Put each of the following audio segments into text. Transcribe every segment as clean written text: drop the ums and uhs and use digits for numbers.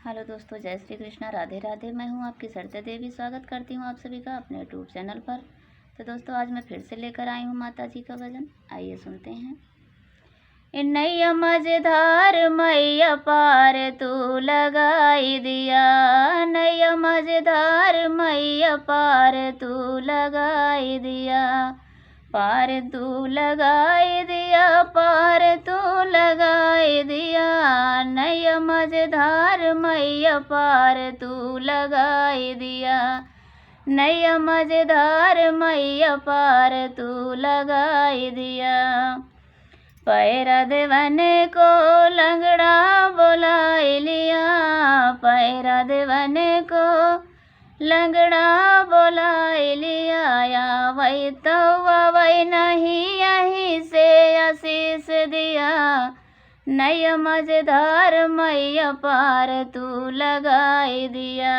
Hello दोस्तों, जय श्री कृष्णा, राधे राधे। मैं हूं आपकी सरिता देवी। स्वागत करती हूं आप सभी का अपने यूट्यूब चैनल पर। तो दोस्तों, आज मैं फिर से लेकर आई हूं माता जी का भजन। आइए सुनते हैं। नैया मझधार मैया पार तू लगाई दिया, नैया मझधार मैया पार तू लगाई दिया, पार तू लगाई दिया, पार तू लगाई दिया, नैया मझधार मैया पार तू लगाई दिया, नैया मझधार मैया पार तू लगाई दिया। पैरा देवने को लंगड़ा बुलाई लिया, पैरा देवने को लंगड़ा बुलाई लिया, या वही तो वही नहीं यहीं से आशीष दिया, नैया मझधार मैया पार तू लगाई दिया।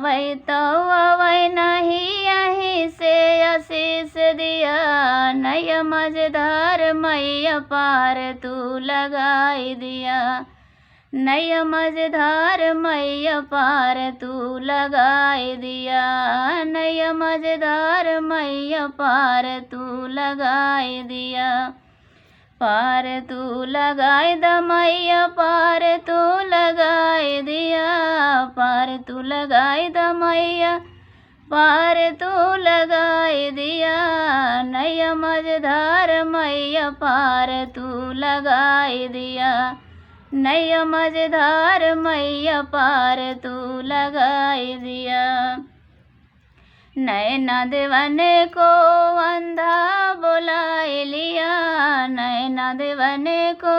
वही तो वही नहीं यहीं से आशीष दिया, नैया मझधार मैया पार तू लगाई दिया, नैया मझधार मैया पार तू लगाई दिया, नैया मझधार मैया पार तू लगाई दिया, पार तू लगाई द मैया पार तू लगाई दिया, पार तू लगाई द मैया पार तू लगाई दिया, नैया मझधार मैया पार तू लगाई दिया, नैया मझधार मैया पार तू लगाई दिया। नैना देवने को अंधा बुलाई लिया, नैना देवने को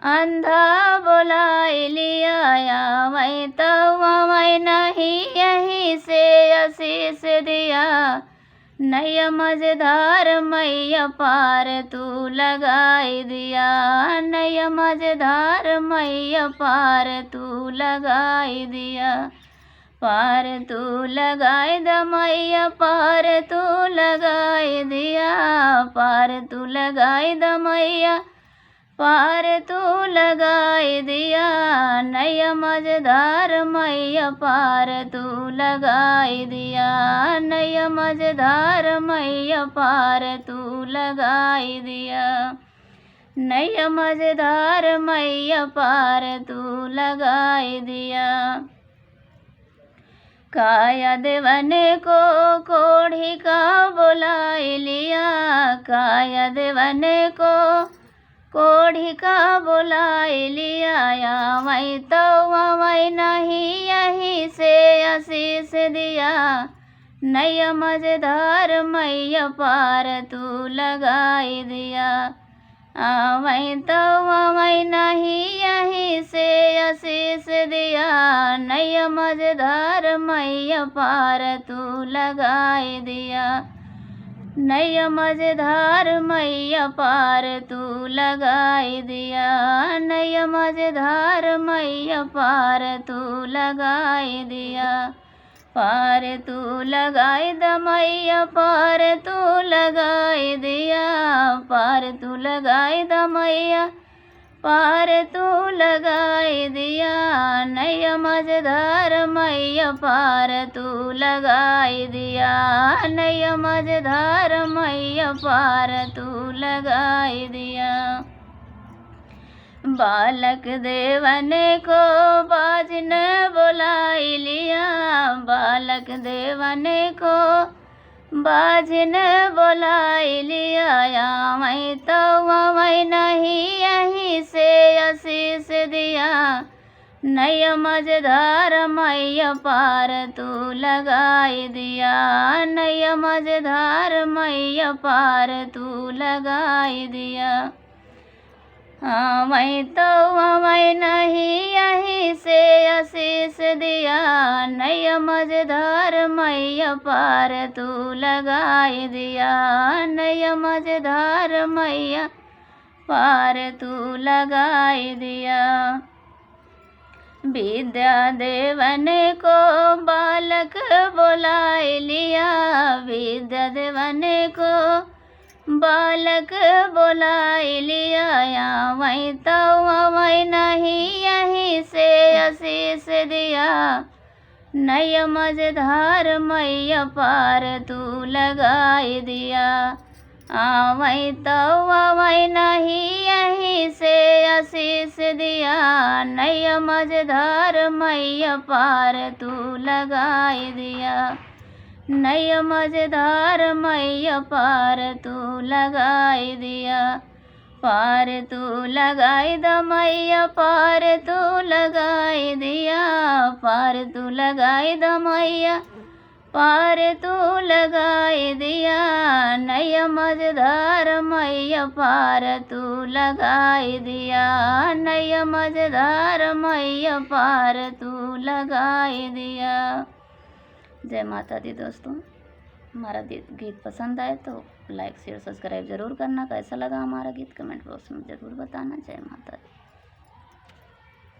अंधा बुलाई लिया, या वही तो वही नहीं यहीं से आशीष दिया, नैया मझधार मैया पार तू लगाई दिया, नैया मझधार मैया पार तू लगाई दिया, पार तू लगाई द मैया पार तू लगाई दिया, पार तू लगाई द मैया पार तू लगाई दिया, नैया मझधार मैया पार तू लगाई दिया, नैया मझधार मैया पार तू लगाई दिया, नैया मझधार मैया पार तू लगाई दिया। काया देवने को कोढ़ी का बुलाई लिया, काया देवने को कोढ़ी का बुलाई लिया, या वही तो वही नहीं यहीं से आशीष दिया, नैया मझधार मैया पार तू लगाई दिया, वही तो वही नहीं यहीं से आशीष दिया, नैया मझधार मैया पार तू लगाई दिया, नैया मझधार मैया पार तू लगाई दिया, नैया मझधार मैया पार तू लगाई दिया, पार तू लगाई द मैया पार तू लगाई दिया, पार तू लगाई द मैया पार तू लगाई दिया, नैया मझधार मैया पार तू लगाई दिया, नैया मझधार मैया पार तू लगाई दिया। बालक देवने को बाजन बुलाई लिया, बालक देवने को बाजन बुलाई लिया, या वही तो वही नहीं यहीं से आशीष दिया, नैया मझधार मैया पार तू लगाई दिया, नैया मझधार मैया पार तू लगाई दिया, वही तो वही नहीं यहीं से आशीष दिया, नैया मझधार मैया पार तू लगाई दिया, नैया मझधार मैया पार तू लगाई दिया। विद्या देवने को बालक बुलाई लिया, विद्या देवने को बालक बुलाई लिया, या वही तो वही नहीं यहीं से आशीष दिया। नैया मझधार मैया पार तू लगाई दिया। आवई तो आवई नहीं यहीं से आशीष दिया। नैया मझधार मैया पार तू लगाई दिया। नैया मझधार मैया पार तू लगाई दिया। पार तू लगाई द मैया पार तू लगाई दिया। पार तू लगाई द मैया पार तू लगाई दिया। नैया मझधार मैया पार तू लगाई दिया। नैया मझधार मैया पार तू लगाई दिया। जय माता दी दोस्तों। हमारा गीत पसंद आए तो लाइक शेयर सब्सक्राइब ज़रूर करना। कैसा लगा हमारा गीत कमेंट बॉक्स में ज़रूर बताना। जय माता दी।